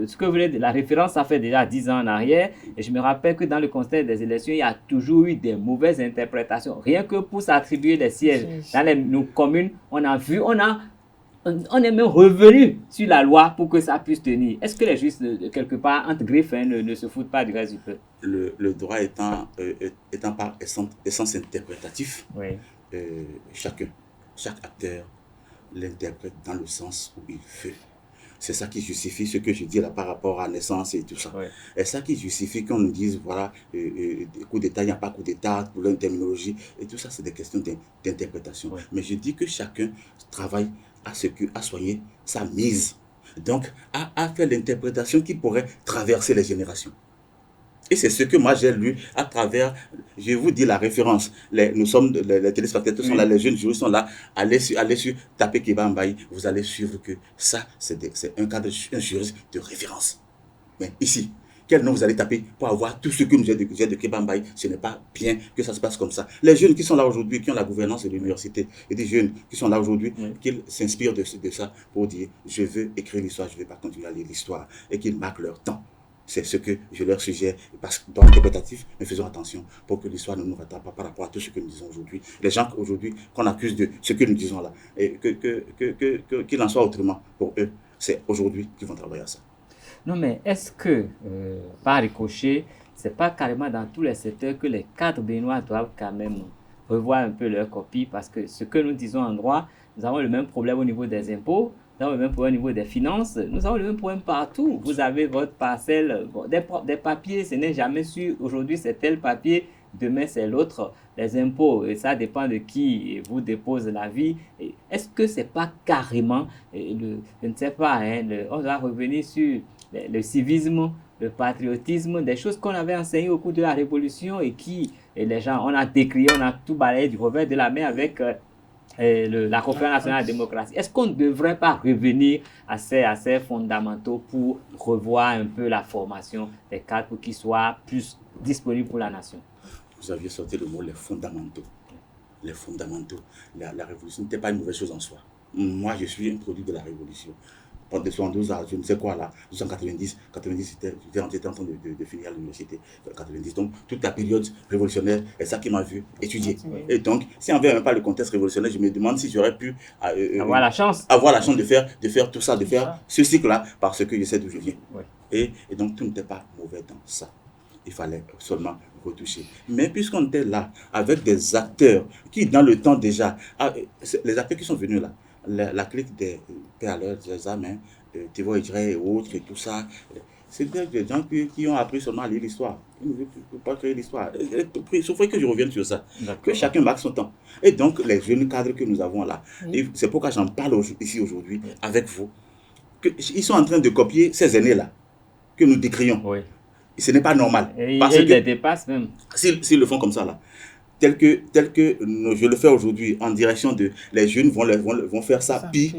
ce que vous voulez, la référence, ça fait déjà 10 ans en arrière, et je me rappelle que dans le contexte des élections, il y a toujours eu des mauvaises interprétations. Rien que pour s'attribuer des sièges dans nos communes, on est même revenu sur la loi pour que ça puisse tenir. Est-ce que les juristes, quelque part, entre griffes, ne se foutent pas du reste du peuple? Le droit étant par essence interprétatif, oui. Chaque acteur l'interprète dans le sens où il veut. C'est ça qui justifie ce que je dis là par rapport à naissance et tout ça. Oui. Et ça qui justifie qu'on nous dise, voilà, coup d'État, il n'y a pas coup d'État, pour une terminologie. Et tout ça, c'est des questions d'interprétation. Oui. Mais je dis que chacun travaille à soigner sa mise. Donc, à faire l'interprétation qui pourrait traverser les générations. Et c'est ce que moi j'ai lu à travers, je vous dis la référence, nous sommes, les téléspectateurs sont là, les jeunes juristes sont là, allez sur taper Kéba Mbaye, vous allez suivre que ça, c'est un cadre, un juriste de référence. Mais ici, quel nom vous allez taper pour avoir tout ce que nous avons de Kéba Mbaye? Ce n'est pas bien que ça se passe comme ça. Les jeunes qui sont là aujourd'hui, qui ont la gouvernance de l'université, et des jeunes qui sont là aujourd'hui, qu'ils s'inspirent de ça pour dire, je veux écrire l'histoire, je ne vais pas continuer à lire l'histoire, et qu'ils marquent leur temps. C'est ce que je leur suggère, parce que dans l'interprétatif, mais faisons attention pour que l'histoire ne nous rattrape pas par rapport à tout ce que nous disons aujourd'hui. Les gens aujourd'hui qu'on accuse de ce que nous disons là, et qu'il en soit autrement pour eux, c'est aujourd'hui qu'ils vont travailler à ça. Non, mais est-ce que, par ricochet, c'est pas carrément dans tous les secteurs que les cadres béninois doivent quand même revoir un peu leur copie, parce que ce que nous disons en droit, nous avons le même problème au niveau des impôts, nous avons le même problème au niveau des finances, nous avons le même problème partout. Vous avez votre parcelle, bon, des papiers, ce n'est jamais sûr. Aujourd'hui, c'est tel papier, demain, c'est l'autre. Les impôts, et ça dépend de qui vous dépose la vie. Est-ce que c'est pas carrément, je ne sais pas, hein, on doit revenir sur le civisme, le patriotisme, des choses qu'on avait enseignées au cours de la Révolution et les gens, on a décrié, on a tout balayé du revers de la main avec la Conférence nationale de la démocratie. Est-ce qu'on ne devrait pas revenir à ces fondamentaux pour revoir un peu la formation des cadres pour qu'ils soient plus disponibles pour la nation? Vous aviez sorti le mot les fondamentaux. Les fondamentaux. La révolution n'était pas une mauvaise chose en soi. Moi, je suis un produit de la révolution. Pendant 72 ans, je ne sais quoi là, 1990, 90 j'étais en train de finir à l'université, 90. Donc, toute la période révolutionnaire, c'est ça qui m'a vu étudier. Et donc, si on n'avait même pas le contexte révolutionnaire, je me demande si j'aurais pu avoir la chance de faire tout ça, de faire ce cycle-là, parce que je sais d'où je viens. Et donc, tout n'était pas mauvais dans ça. Il fallait seulement retoucher. Mais puisqu'on était là, avec des acteurs qui, dans le temps déjà, les acteurs qui sont venus là, la clique des PLR, des âmes, Thibaut Edrey et autres et tout ça, c'est des gens qui ont appris seulement à lire l'histoire. Ils ne veulent pas créer l'histoire. Il faudrait que je revienne sur ça. Que chacun marque son temps. Et donc, les jeunes cadres que nous avons là, c'est pourquoi j'en parle ici aujourd'hui avec vous, ils sont en train de copier ces aînés-là que nous décrions. Ce n'est pas normal. Et ils les dépassent même. S'ils le font comme ça là. Tel que je le fais aujourd'hui en direction de les jeunes vont faire ça pire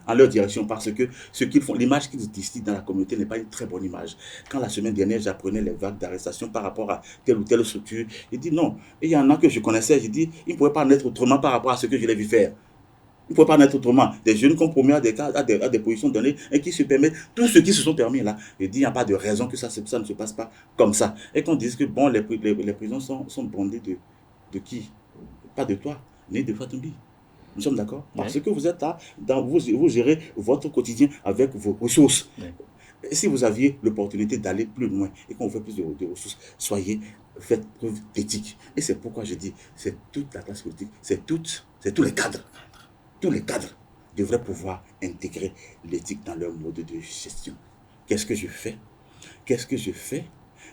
en leur direction, parce que ce qu'ils font, l'image qu'ils distillent dans la communauté n'est pas une très bonne image. Quand la semaine dernière j'apprenais les vagues d'arrestation par rapport à telle ou telle structure, j'ai dit non, et il y en a que je connaissais, j'ai dit ils ne pouvaient pas en être autrement par rapport à ce que je l'ai vu faire. Il ne faut pas en être autrement. Des jeunes compromis à des positions données et qui se permettent, tous ceux qui se sont permis là, je dis il n'y a pas de raison que ça ne se passe pas comme ça. Et qu'on dise que bon, les prisons sont bondées de qui? Pas de toi, ni de Fatumbi. Nous sommes d'accord? Parce que vous êtes là, vous gérez votre quotidien avec vos ressources. Et si vous aviez l'opportunité d'aller plus loin et qu'on vous fait plus de ressources, faites preuve d'éthique. Et c'est pourquoi je dis, c'est toute la classe politique, c'est tous les cadres. Tous les cadres devraient pouvoir intégrer l'éthique dans leur mode de gestion. Qu'est-ce que je fais?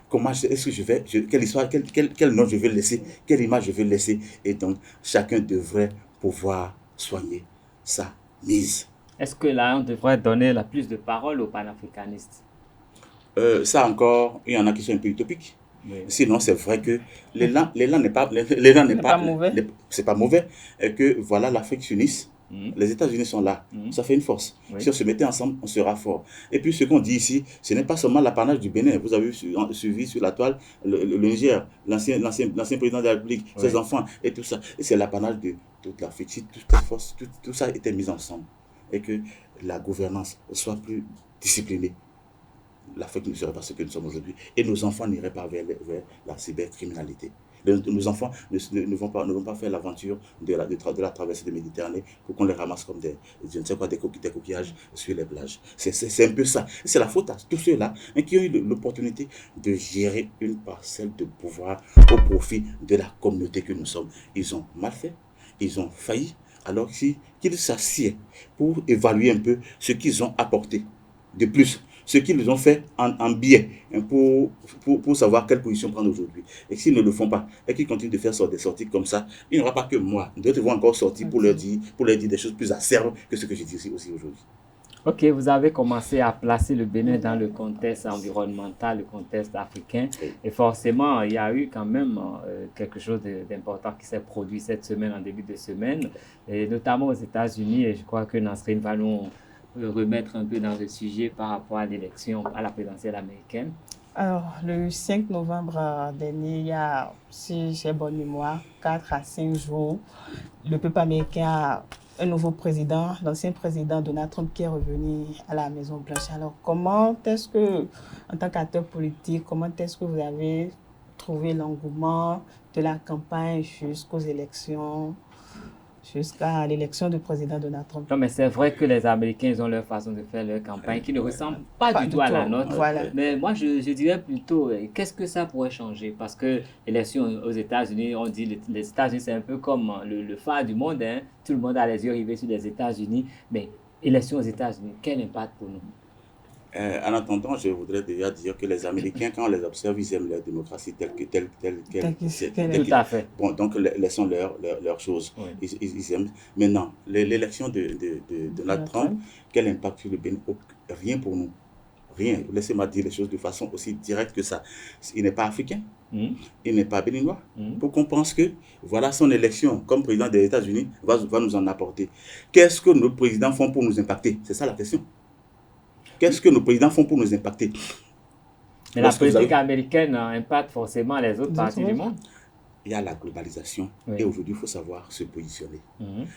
Comment est-ce que je vais, quelle histoire, quel nom je vais laisser, quelle image je vais laisser. Et donc, chacun devrait pouvoir soigner sa mise. Est-ce que là, on devrait donner la plus de parole aux panafricanistes? Ça encore, il y en a qui sont un peu utopiques. Sinon, c'est vrai que l'élan n'est pas mauvais. C'est pas mauvais. Et que voilà, l'Afrique s'unisse. Les États-Unis sont là, ça fait une force. Si on se mettait ensemble, on sera fort. Et puis ce qu'on dit ici, ce n'est pas seulement l'apanage du Bénin. Vous avez suivi sur la toile le Niger, l'ancien président de la République, ses enfants et tout ça. Et c'est l'apanage de toute l'Afrique. Si toute la force, tout ça était mis ensemble et que la gouvernance soit plus disciplinée, l'Afrique ne serait pas ce que nous sommes aujourd'hui. Et nos enfants n'iraient pas vers la cybercriminalité. Nos enfants ne vont pas faire l'aventure de la traversée de Méditerranée pour qu'on les ramasse comme des coquillages sur les plages. C'est un peu ça. C'est la faute à tous ceux-là qui ont eu l'opportunité de gérer une parcelle de pouvoir au profit de la communauté que nous sommes. Ils ont mal fait, ils ont failli, alors qu'ils s'assiedent pour évaluer un peu ce qu'ils ont apporté de plus ce qu'ils ont fait en biais pour savoir quelle position prendre aujourd'hui. Et s'ils ne le font pas, et qu'ils continuent de faire des sorties comme ça, il n'y aura pas que moi. D'autres vont encore sortir pour leur dire des choses plus acerbes que ce que je dis aussi aujourd'hui. Ok, vous avez commencé à placer le Bénin dans le contexte environnemental, le contexte africain. Et forcément, il y a eu quand même quelque chose d'important qui s'est produit cette semaine, en début de semaine, et notamment aux États-Unis. Et je crois que Nasrine va nous remettre un peu dans le sujet par rapport à l'élection à la présidentielle américaine. Alors, le 5 novembre dernier, il y a, si j'ai bonne mémoire, 4 à 5 jours, le peuple américain a un nouveau président, l'ancien président Donald Trump, qui est revenu à la Maison-Blanche. Alors, comment est-ce que, en tant qu'acteur politique, comment est-ce que vous avez trouvé l'engouement de la campagne jusqu'aux élections, jusqu'à l'élection du président Donald Trump? Non, mais c'est vrai que les Américains, ils ont leur façon de faire leur campagne qui ne ressemble pas du tout à la nôtre. Voilà. Mais moi, je dirais plutôt, qu'est-ce que ça pourrait changer? Parce que l'élection aux États-Unis, on dit les États-Unis, c'est un peu comme le phare du monde. Hein? Tout le monde a les yeux rivés sur les États-Unis. Mais élection aux États-Unis, quel impact pour nous? En attendant, je voudrais déjà dire que les Américains, quand on les observe, ils aiment leur démocratie telle qu'elle. Tout à fait. Bon, donc laissons leur chose. Oui. Ils aiment. Maintenant, l'élection de Donald Trump, quel impact sur le Bénin? Rien pour nous. Rien. Laissez-moi dire les choses de façon aussi directe que ça. Il n'est pas africain. Il n'est pas béninois. Pour qu'on pense que voilà son élection comme président des États-Unis va nous en apporter. Qu'est-ce que nos présidents font pour nous impacter? C'est ça la question. Qu'est-ce que nos présidents font pour nous impacter? Mais la politique américaine impacte forcément les autres parties du monde. Il y a la globalisation et aujourd'hui, il faut savoir se positionner.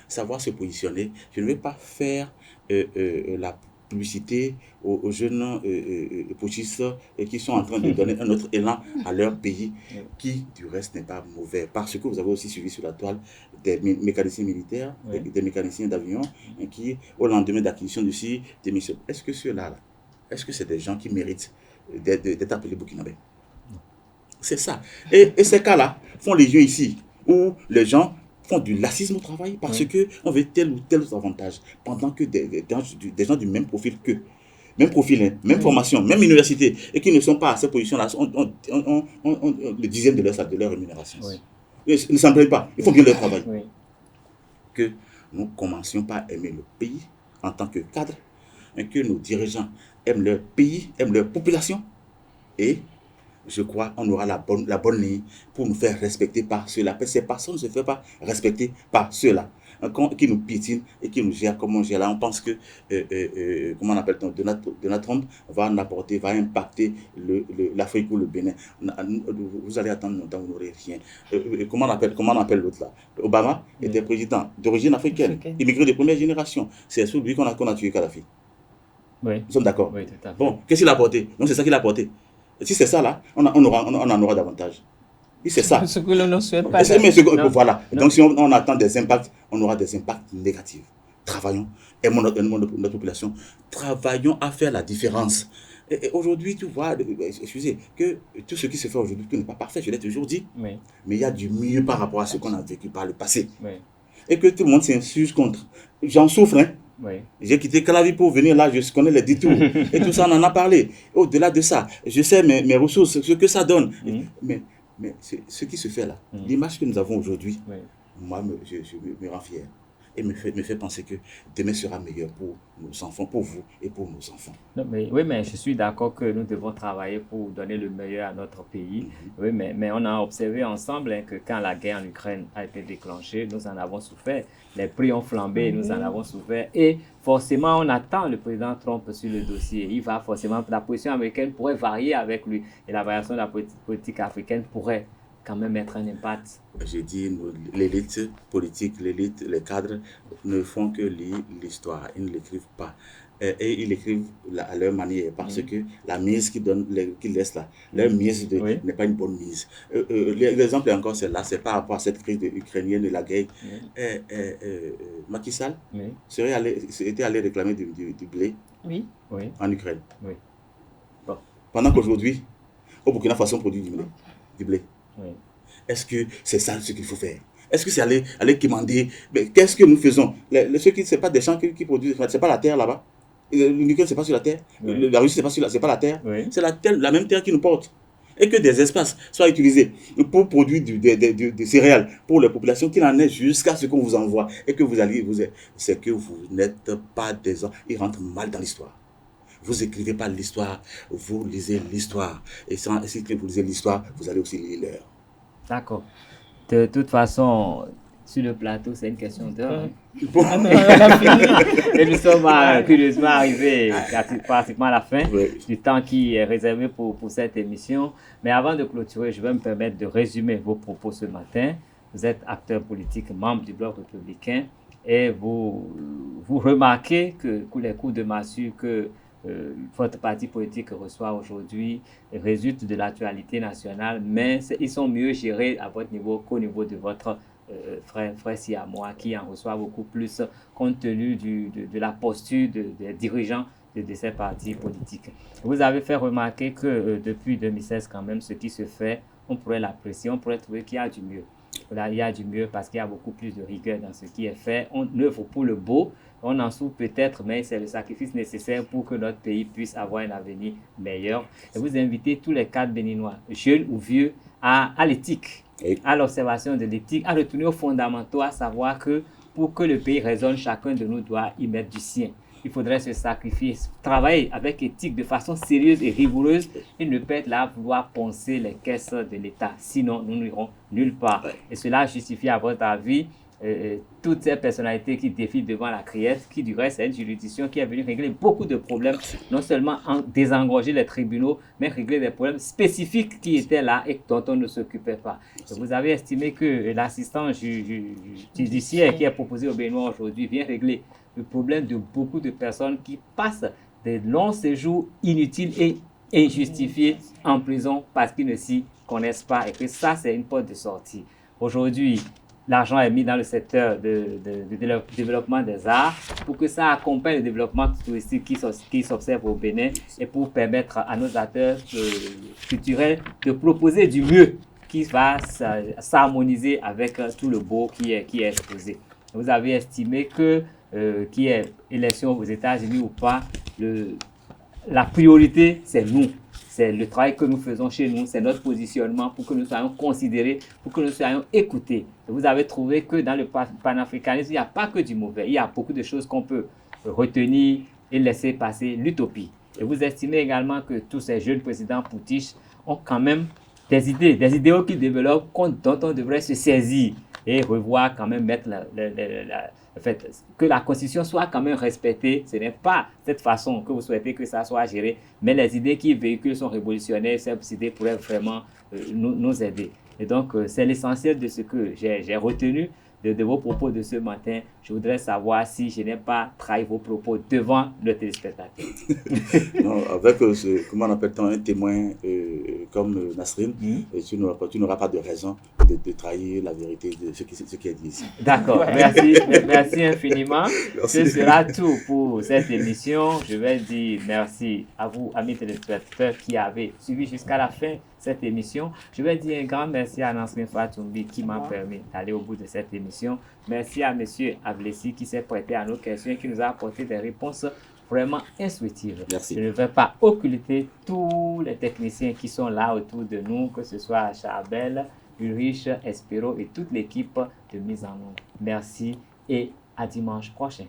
Savoir se positionner. Je ne vais pas faire la publicité aux jeunes putschistes qui sont en train de donner un autre élan à leur pays, qui du reste n'est pas mauvais. Parce que vous avez aussi suivi sur la toile des mécaniciens militaires, des mécaniciens d'avion, qui au lendemain d'acquisition du site démissionnent. Est-ce que ceux-là, est-ce que c'est des gens qui méritent d'être appelés burkinabés? C'est ça. Et ces cas-là font les yeux ici, où les gens font du lacisme au travail parce qu'on veut tel ou tel avantage, pendant que des gens du même profil qu'eux, même profil, hein, même formation, même université, et qui ne sont pas à cette position-là, ont le dixième de leur rémunération. Ils ne s'en plaignent pas, ils font bien leur travail. Que nous commencions par aimer le pays en tant que cadre, et que nos dirigeants aiment leur pays, aiment leur population, et je crois qu'on aura la bonne ligne pour nous faire respecter par ceux-là. Ces personnes ne se font pas respecter par ceux-là qui nous piétinent et qui nous gèrent comme on gère là. On pense que comment on appelle Donald Trump va impacter l'Afrique ou le Bénin. Vous allez attendre longtemps, vous n'aurez rien. Comment on appelle l'autre là? Obama était président d'origine africaine, immigré de première génération. C'est sur lui qu'on a tué Kadhafi. Nous sommes d'accord. Oui, tout à fait. Bon, qu'est-ce qu'il a apporté? Donc c'est ça qu'il a apporté. Si c'est ça là, on en aura davantage. Si c'est ça. Ce que l'on ne souhaite pas. Voilà. Non. Donc si on attend des impacts, on aura des impacts négatifs. Travaillons, aimons notre population, travaillons à faire la différence. Et aujourd'hui, tu vois, excusez, que tout ce qui se fait aujourd'hui, tout n'est pas parfait, je l'ai toujours dit. Mais il y a du mieux par rapport à ce qu'on a vécu par le passé. Et que tout le monde s'insurge contre. J'en souffre, hein. J'ai quitté Calavi pour venir là, je connais les détours. Et tout ça, on en a parlé. Au-delà de ça, je sais mes ressources, ce que ça donne. Mais ce qui se fait là, l'image que nous avons aujourd'hui, moi, je me rend fier. Et me fait penser que demain sera meilleur pour nos enfants, pour vous et pour nos enfants. Non, mais je suis d'accord que nous devons travailler pour donner le meilleur à notre pays. Oui, mais on a observé ensemble que quand la guerre en Ukraine a été déclenchée, nous en avons souffert. Les prix ont flambé, nous en avons souffert. Et forcément, on attend le président Trump sur le dossier. Il va forcément, la position américaine pourrait varier avec lui. Et la variation de la politique africaine pourrait quand même être un impact. J'ai dit, l'élite politique, l'élite, les cadres ne font que lire l'histoire, ils ne l'écrivent pas. Et ils l'écrivent à leur manière, parce que la mise qu'ils laissent là, leur mise n'est pas une bonne mise. L'exemple est encore celle-là, c'est par rapport à cette crise ukrainienne de la guerre. Macky Sall était allé réclamer du blé en Ukraine. Bon. Pendant qu'aujourd'hui, au Burkina Faso, on produit du blé. Est-ce que c'est ça ce qu'il faut faire? Est-ce que c'est aller commander? Mais qu'est-ce que nous faisons? Ce n'est pas des champs qui produisent, ce n'est pas la terre là-bas. Le nickel, c'est pas sur la terre. Oui. La Russie, c'est pas la terre. Oui. C'est la même terre qui nous porte. Et que des espaces soient utilisés pour produire des céréales pour les populations, qu'il en ait jusqu'à ce qu'on vous envoie. Et que c'est que vous n'êtes pas des gens. Ils rentrent mal dans l'histoire. Vous écrivez pas l'histoire, vous lisez l'histoire. Et si vous lisez l'histoire, vous allez aussi lire l'heure. D'accord. De toute façon, sur le plateau, c'est une question d'heure. Et nous sommes curieusement arrivés pratiquement à la fin du temps qui est réservé pour cette émission. Mais avant de clôturer, je vais me permettre de résumer vos propos ce matin. Vous êtes acteur politique, membre du Bloc républicain, et vous remarquez que les coups de massue que votre parti politique reçoit aujourd'hui résultent de l'actualité nationale, mais ils sont mieux gérés à votre niveau qu'au niveau de votre frère siamois qui en reçoit beaucoup plus compte tenu de la posture des dirigeants de ces partis politiques. Vous avez fait remarquer que depuis 2016 quand même, ce qui se fait, on pourrait l'apprécier, on pourrait trouver qu'il y a du mieux. Là, il y a du mieux parce qu'il y a beaucoup plus de rigueur dans ce qui est fait. On œuvre pour le beau, on en souffre peut-être, mais c'est le sacrifice nécessaire pour que notre pays puisse avoir un avenir meilleur. Et vous invitez tous les cadres béninois, jeunes ou vieux, à l'éthique, à l'observation de l'éthique, à retourner aux fondamentaux, à savoir que pour que le pays résonne, chacun de nous doit y mettre du sien. Il faudrait se sacrifier, travailler avec éthique de façon sérieuse et rigoureuse et ne pas être là à vouloir poncer les caisses de l'État. Sinon, nous n'irons nulle part. Et cela justifie, à votre avis, toutes ces personnalités qui défilent devant la criette, qui du reste est une juridiction qui est venue régler beaucoup de problèmes, non seulement désengorger les tribunaux, mais régler des problèmes spécifiques qui étaient là et dont on ne s'occupait pas. Et vous avez estimé que l'assistant judiciaire qui est proposé au Bénin aujourd'hui vient régler le problème de beaucoup de personnes qui passent des longs séjours inutiles et injustifiés en prison parce qu'ils ne s'y connaissent pas et que ça, c'est une porte de sortie. Aujourd'hui, l'argent est mis dans le secteur de développement des arts pour que ça accompagne le développement touristique qui s'observe au Bénin et pour permettre à nos acteurs culturels de proposer du mieux qui va s'harmoniser avec tout le beau qui est exposé. Vous avez estimé que qu'il y ait élection aux États-Unis ou pas, la priorité, c'est nous. C'est le travail que nous faisons chez nous, c'est notre positionnement pour que nous soyons considérés, pour que nous soyons écoutés. Et vous avez trouvé que dans le panafricanisme, il n'y a pas que du mauvais. Il y a beaucoup de choses qu'on peut retenir et laisser passer l'utopie. Et vous estimez également que tous ces jeunes présidents poutiches ont quand même des idéaux qu'ils développent dont on devrait se saisir et revoir quand même mettre que la Constitution soit quand même respectée. Ce n'est pas cette façon que vous souhaitez que ça soit géré, mais les idées qui véhiculent sont révolutionnaires. Ces idées pourraient vraiment nous aider. Et donc, c'est l'essentiel de ce que j'ai retenu de vos propos de ce matin. Je voudrais savoir si je n'ai pas trahi vos propos devant le téléspectateur. Non, avec comment on appelle-t-on, un témoin comme Nasrin, tu n'auras pas de raison de trahir la vérité de ce qui est dit ici. D'accord, merci infiniment. Merci. Ce sera tout pour cette émission. Je vais dire merci à vous, amis téléspectateurs, qui avez suivi jusqu'à la fin cette émission. Je vais dire un grand merci à Nasrin Fatoumbi qui m'a permis d'aller au bout de cette émission. Merci à M. Avlessi qui s'est prêté à nos questions et qui nous a apporté des réponses vraiment intuitives. Merci. Je ne vais pas occulter tous les techniciens qui sont là autour de nous, que ce soit Charbel, Ulrich, Espero et toute l'équipe de mise en œuvre. Merci et à dimanche prochain.